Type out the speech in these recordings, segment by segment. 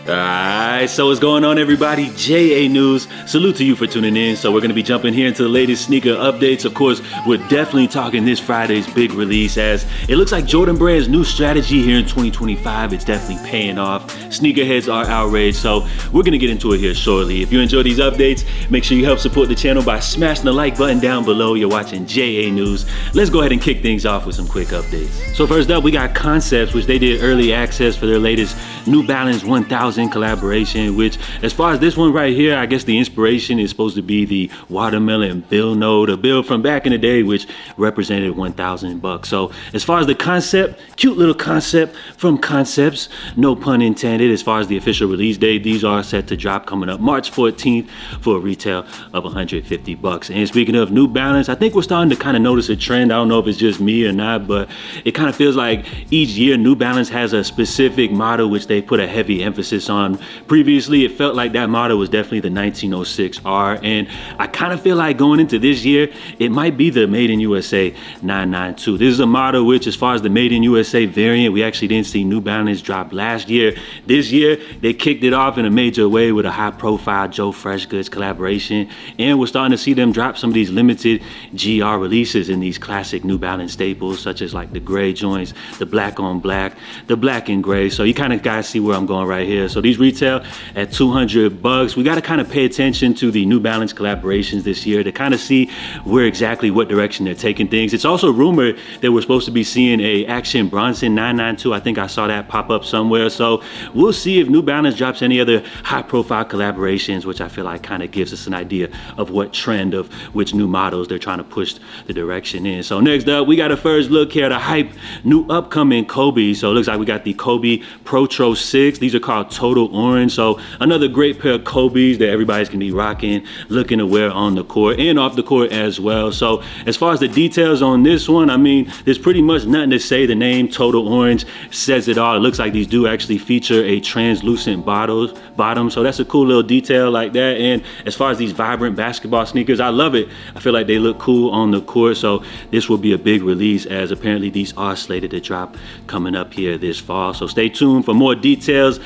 Alright, so what's going on, everybody? JA News, salute to you for tuning in. So we're going to be jumping here into the latest sneaker updates. Of course, we're definitely talking this Friday's big release, as it looks like Jordan Brand's new strategy here in 2025. It's definitely paying off. Sneakerheads are outraged, so we're going to get into it here shortly. If you enjoy these updates, make sure you help support the channel by smashing the like button down below. You're watching JA News. Let's go ahead and kick things off with some quick updates. So first up, we got Concepts, which they did early access for their latest New Balance 1000 collaboration, which, as far as this one right here, I guess the inspiration is supposed to be the watermelon bill note, a bill from back in the day which represented $1,000. So as far as the concept, cute little concept from Concepts, no pun intended. As far as the official release date, these are set to drop coming up March 14th for a retail of $150. And speaking of New Balance, I think we're starting to kind of notice a trend. I don't know if it's just me or not, but it kind of feels like each year New Balance has a specific model which they put a heavy emphasis on. Previously, it felt like that model was definitely the 1906R, and I kind of feel like going into this year, it might be the Made in USA 992. This is a model which, as far as the Made in USA variant, we actually didn't see New Balance drop last year. This year, they kicked it off in a major way with a high-profile Joe Freshgoods collaboration, and we're starting to see them drop some of these limited GR releases in these classic New Balance staples, such as like the gray joints, the black on black, the black and gray. So you kind of guys see where I'm going right here. So these retail at $200. We got to kind of pay attention to the New Balance collaborations this year to kind of see where exactly what direction they're taking things. It's also rumored that we're supposed to be seeing a Action Bronson 992. I think I saw that pop up somewhere. So we'll see if New Balance drops any other high profile collaborations, which I feel like kind of gives us an idea of what trend of which new models they're trying to push the direction in. So next up, we got a first look here at a hype new upcoming Kobe. So it looks like we got the Kobe Protro 6. These are called Total Orange. So another great pair of Kobe's that everybody's gonna be rocking, looking to wear on the court and off the court as well. So as far as the details on this one, I mean, there's pretty much nothing to say. The name Total Orange says it all. It looks like these do actually feature a translucent bottom. So that's a cool little detail like that. And as far as these vibrant basketball sneakers, I love it. I feel like they look cool on the court. So this will be a big release, as apparently these are slated to drop coming up here this fall. So stay tuned for more details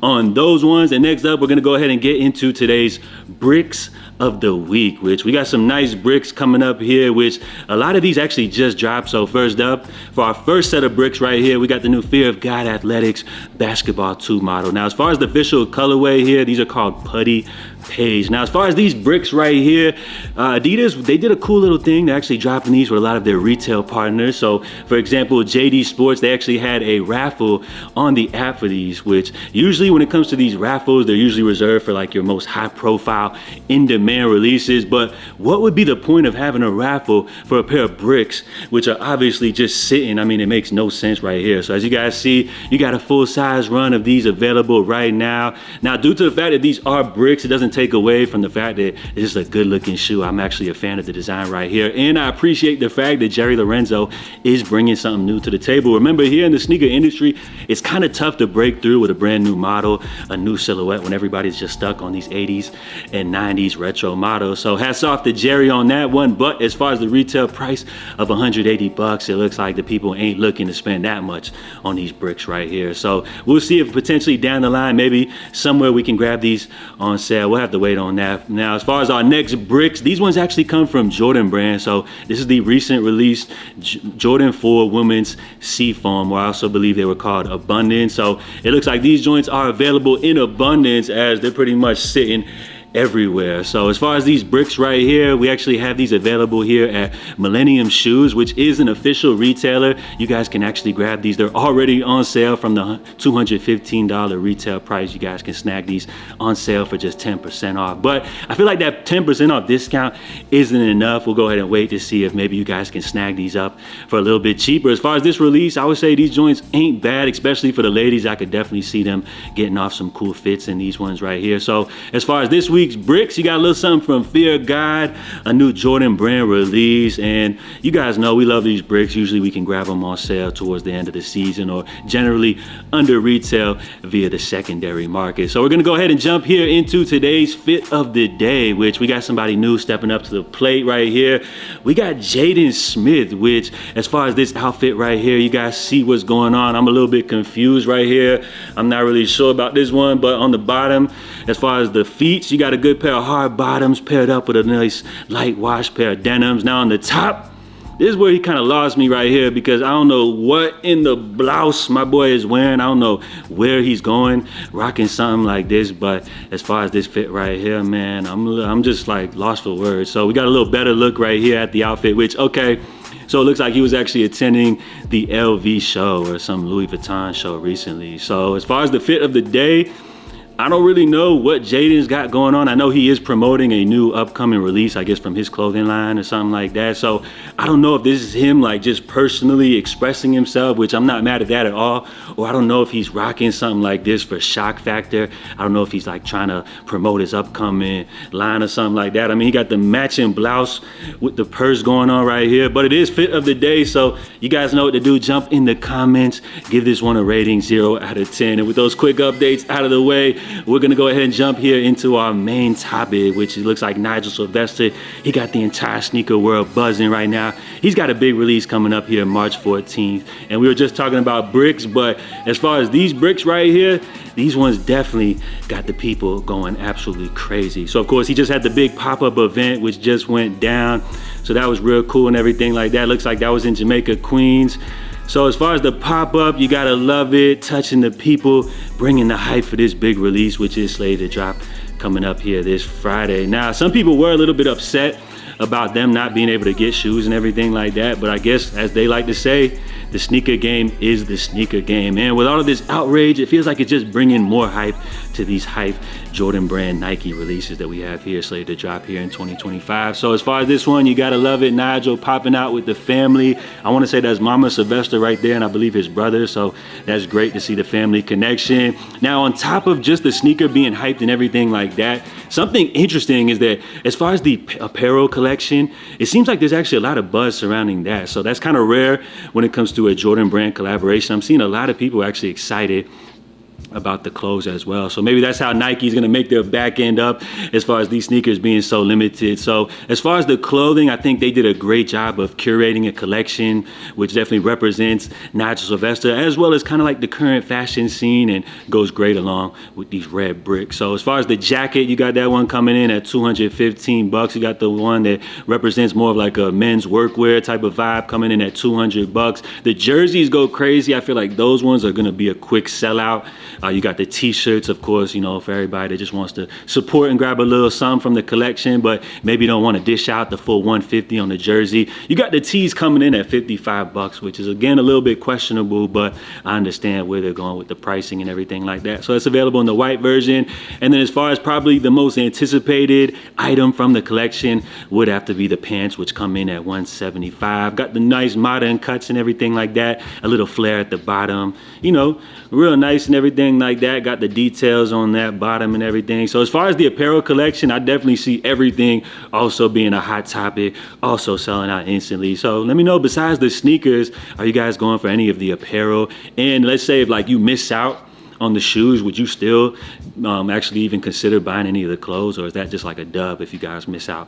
on those ones. And next up, we're gonna go ahead and get into today's bricks of the week, which we got some nice bricks coming up here, which a lot of these actually just dropped. So first up, for our first set of bricks right here, we got the new Fear of God Athletics Basketball 2 model. Now, as far as the official colorway here, these are called Putty Page. Now, as far as these bricks right here, Adidas, they did a cool little thing. They're actually dropping these with a lot of their retail partners. So for example, JD Sports, they actually had a raffle on the app for these, which usually when it comes to these raffles, they're usually reserved for like your most high profile, in-demand releases. But what would be the point of having a raffle for a pair of bricks, which are obviously just sitting? I mean, it makes no sense right here. So as you guys see, you got a full size run of these available right now. Now, due to the fact that these are bricks, it doesn't take away from the fact that it's just a good looking shoe. I'm actually a fan of the design right here. And I appreciate the fact that Jerry Lorenzo is bringing something new to the table. Remember, here in the sneaker industry, it's kind of tough to break through with a brand new model, a new silhouette, when everybody's just stuck on these 80s and 90s retro models. So hats off to Jerry on that one. But as far as the retail price of $180, it looks like the people ain't looking to spend that much on these bricks right here. So we'll see if potentially down the line, maybe somewhere we can grab these on sale. We'll have to wait on that. Now, as far as our next bricks, these ones actually come from Jordan Brand. So this is the recent release Jordan 4 Women's Seafoam, or I also believe they were called Abundance. So it looks like these joints are available in abundance, as they're pretty much sitting everywhere. So as far as these bricks right here, we actually have these available here at Millennium Shoes, which is an official retailer. You guys can actually grab these. They're already on sale from the $215 retail price. You guys can snag these on sale for just 10% off. But I feel like that 10% off discount isn't enough. We'll go ahead and wait to see if maybe you guys can snag these up for a little bit cheaper. As far as this release, I would say these joints ain't bad, especially for the ladies. I could definitely see them getting off some cool fits in these ones right here. So as far as this week, week's bricks, you got a little something from Fear of God, a new Jordan brand release. And you guys know we love these bricks. Usually we can grab them on sale towards the end of the season or generally under retail via the secondary market. So we're gonna go ahead and jump here into today's fit of the day, which we got somebody new stepping up to the plate right here. We got Jaden Smith, which as far as this outfit right here, you guys see what's going on. I'm a little bit confused right here. I'm not really sure about this one, but on the bottom, as far as the feet, you got a good pair of hard bottoms paired up with a nice light wash pair of denims. Now on the top, this is where he kind of lost me right here, because I don't know what in the blouse my boy is wearing. I don't know where he's going, rocking something like this. But as far as this fit right here, man, I'm just like lost for words. So we got a little better look right here at the outfit, which, okay, so it looks like he was actually attending the LV show or some Louis Vuitton show recently. So as far as the fit of the day, I don't really know what Jaden's got going on. I know he is promoting a new upcoming release, I guess from his clothing line or something like that. So I don't know if this is him like just personally expressing himself, which I'm not mad at that at all. Or I don't know if he's rocking something like this for shock factor. I don't know if he's like trying to promote his upcoming line or something like that. I mean, he got the matching blouse with the purse going on right here, but it is fit of the day. So you guys know what to do. Jump in the comments, give this one a rating 0 out of 10. And with those quick updates out of the way, we're gonna go ahead and jump here into our main topic, which looks like Nigel Sylvester. He got the entire sneaker world buzzing right now. He's got a big release coming up here March 14th. And we were just talking about bricks, but as far as these bricks right here, these ones definitely got the people going absolutely crazy. So of course, he just had the big pop-up event, which just went down. So that was real cool and everything like that. Looks like that was in Jamaica, Queens. So as far as the pop-up, you gotta love it, touching the people, bringing the hype for this big release, which is slated to drop coming up here this Friday. Now, some people were a little bit upset about them not being able to get shoes and everything like that, but I guess, as they like to say, the sneaker game is the sneaker game. And with all of this outrage, it feels like it's just bringing more hype to these hype Jordan brand Nike releases that we have here slated to drop here in 2025. So as far as this one, you gotta love it. Nigel popping out with the family. I wanna say that's Mama Sylvester right there, and I believe his brother. So that's great to see the family connection. Now, on top of just the sneaker being hyped and everything like that, something interesting is that as far as the apparel collection, it seems like there's actually a lot of buzz surrounding that. So that's kind of rare when it comes to a Jordan brand collaboration. I'm seeing a lot of people actually excited about the clothes as well. So maybe that's how Nike's gonna make their back end up as far as these sneakers being so limited. So as far as the clothing, I think they did a great job of curating a collection, which definitely represents Nigel Sylvester, as well as kind of like the current fashion scene, and goes great along with these red bricks. So as far as the jacket, you got that one coming in at 215 bucks. You got the one that represents more of like a men's workwear type of vibe coming in at 200 bucks. The jerseys go crazy. I feel like those ones are gonna be a quick sellout. You got the t-shirts, of course, you know, for everybody that just wants to support and grab a little something from the collection, but maybe don't want to dish out the full 150 on the jersey. You got the tees coming in at 55 bucks, which is again a little bit questionable, but I understand where they're going with the pricing and everything like that. So it's available in the white version. And then as far as probably the most anticipated item from the collection would have to be the pants, which come in at 175. Got the nice modern cuts and everything like that. A little flare at the bottom, you know, real nice and everything like that. Got the details on that bottom and everything. So as far as the apparel collection, I definitely see everything also being a hot topic, also selling out instantly. So let me know, besides the sneakers, are you guys going for any of the apparel? And let's say if like you miss out on the shoes, would you still actually even consider buying any of the clothes, or is that just like a dub if you guys miss out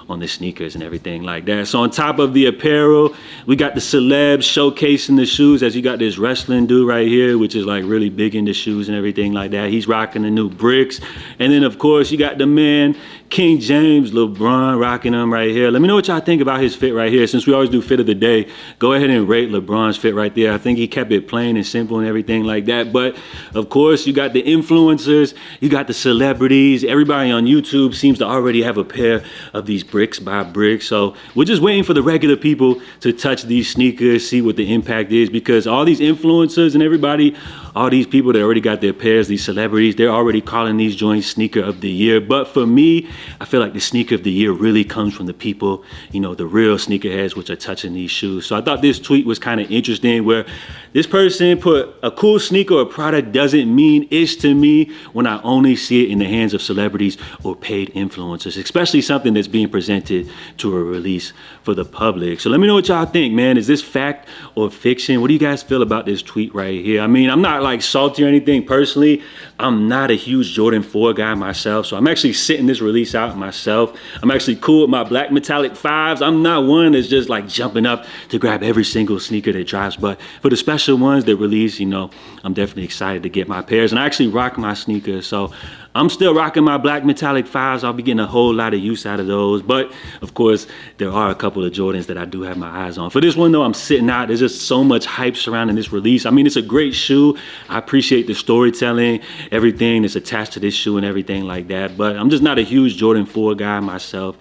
on the sneakers and everything like that? So on top of the apparel, we got the celebs showcasing the shoes, as you got this wrestling dude right here, which is like really big into shoes and everything like that. He's rocking the new bricks. And then of course you got the man King James, LeBron, rocking them right here. Let me know what y'all think about his fit right here. Since we always do fit of the day, go ahead and rate LeBron's fit right there. I think he kept it plain and simple and everything like that. But of course, you got the influencers, you got the celebrities. Everybody on YouTube seems to already have a pair of these bricks by bricks. So we're just waiting for the regular people to touch these sneakers, see what the impact is, because all these influencers and everybody all these people that already got their pairs, these celebrities, they're already calling these joints sneaker of the year. But for me, I feel like the sneaker of the year really comes from the people, you know, the real sneakerheads, which are touching these shoes. So I thought this tweet was kind of interesting, where this person put, a cool sneaker or product doesn't mean ish to me when I only see it in the hands of celebrities or paid influencers, especially something that's being presented to a release for the public. So let me know what y'all think, man. Is this fact or fiction? What do you guys feel about this tweet right here? I mean, I'm not like salty or anything personally. I'm not a huge Jordan 4 guy myself, so I'm actually sitting this release out myself. I'm actually cool with my black metallic 5s. I'm not one that's just like jumping up to grab every single sneaker that drops, but for the special ones that release, you know, I'm definitely excited to get my pairs. And I actually rock my sneakers, so I'm still rocking my black metallic 5s. I'll be getting a whole lot of use out of those. But of course, there are a couple of Jordans that I do have my eyes on. For this one though, I'm sitting out. There's just so much hype surrounding this release. I mean, it's a great shoe. I appreciate the storytelling, everything that's attached to this shoe and everything like that. But I'm just not a huge Jordan 4 guy myself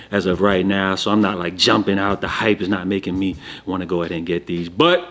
as of right now. So I'm not like jumping out. The hype is not making me want to go ahead and get these. But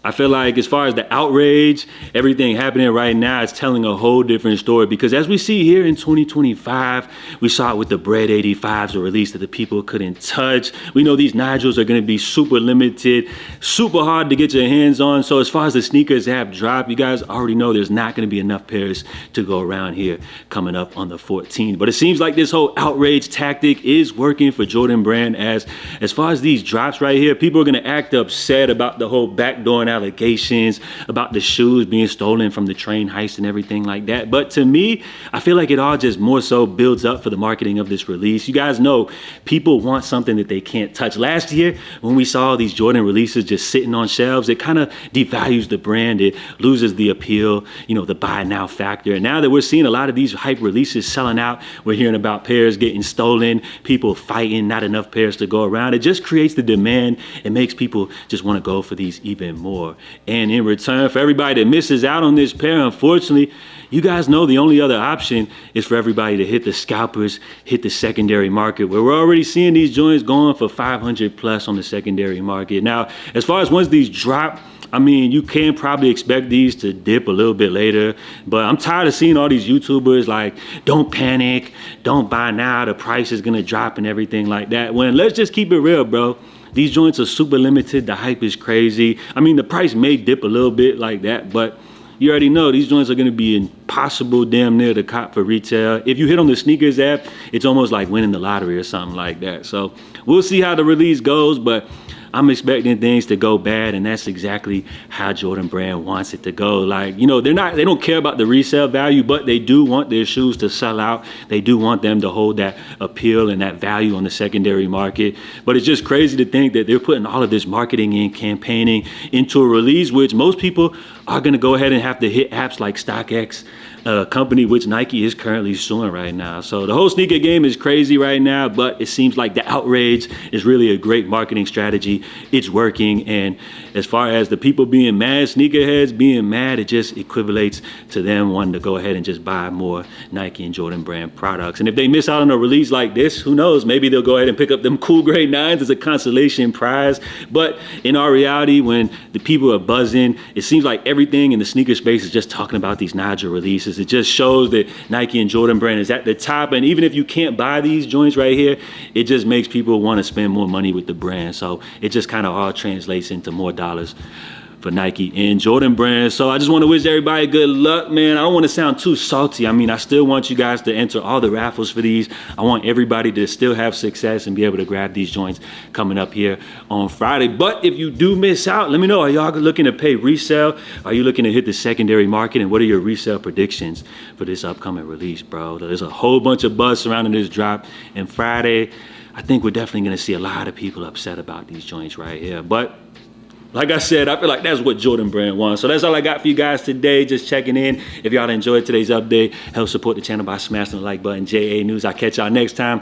I feel like as far as the outrage, everything happening right now, it's telling a whole different story, because as we see here in 2025, we saw it with the Bread 85s, a release that the people couldn't touch. We know these Nigels are going to be super limited, super hard to get your hands on. So as far as the sneakers have dropped, you guys already know there's not going to be enough pairs to go around here coming up on the 14th. But it seems like this whole outrage tactic is working for Jordan Brand. As far as these drops right here, people are going to act upset about the whole backdoor allegations about the shoes being stolen from the train heist and everything like that. But to me, I feel like it all just more so builds up for the marketing of this release. You guys know people want something that they can't touch. Last year, when we saw these Jordan releases just sitting on shelves, it kind of devalues the brand. It loses the appeal, you know, the buy now factor. And now that we're seeing a lot of these hype releases selling out, we're hearing about pairs getting stolen, people fighting, not enough pairs to go around. It just creates the demand. It makes people just want to go for these even more. And in return, for everybody that misses out on this pair, unfortunately, you guys know the only other option is for everybody to hit the scalpers, hit the secondary market, where we're already seeing these joints going for 500 plus on the secondary market. Now, as far as once these drop, I mean, you can probably expect these to dip a little bit later, but I'm tired of seeing all these YouTubers like, don't panic, don't buy now, the price is gonna drop and everything like that. When let's just keep it real, bro. These joints are super limited. The hype is crazy. I mean, the price may dip a little bit like that, but you already know these joints are going to be impossible damn near to cop for retail. If you hit on the sneakers app, it's almost like winning the lottery or something like that. So we'll see how the release goes, but I'm expecting things to go bad, and that's exactly how Jordan Brand wants it to go. Like, you know, they don't care about the resale value, but they do want their shoes to sell out. They do want them to hold that appeal and that value on the secondary market. But it's just crazy to think that they're putting all of this marketing and campaigning into a release, which most people are going to go ahead and have to hit apps like StockX, a company which Nike is currently suing right now. So the whole sneaker game is crazy right now, but it seems like the outrage is really a great marketing strategy. It's working. And as far as the people being mad, sneakerheads being mad, it just equivalates to them wanting to go ahead and just buy more Nike and Jordan Brand products. And if they miss out on a release like this, who knows? Maybe they'll go ahead and pick up them cool grade 9s as a consolation prize. But in our reality, when the people are buzzing, it seems like everything in the sneaker space is just talking about these Nigel releases. It just shows that Nike and Jordan Brand is at the top. And even if you can't buy these joints right here, it just makes people want to spend more money with the brand. So it just kind of all translates into more dollars for Nike and Jordan Brand. So I just want to wish everybody good luck, man. I don't want to sound too salty. I mean, I still want you guys to enter all the raffles for these. I want everybody to still have success and be able to grab these joints coming up here on Friday. But if you do miss out, let me know. Are y'all looking to pay resale? Are you looking to hit the secondary market? And what are your resale predictions for this upcoming release, bro? There's a whole bunch of buzz surrounding this drop. And Friday, I think we're definitely going to see a lot of people upset about these joints right here. But like I said, I feel like that's what Jordan Brand wants. So that's all I got for you guys today. Just checking in. If y'all enjoyed today's update, help support the channel by smashing the like button. JA News. I'll catch y'all next time.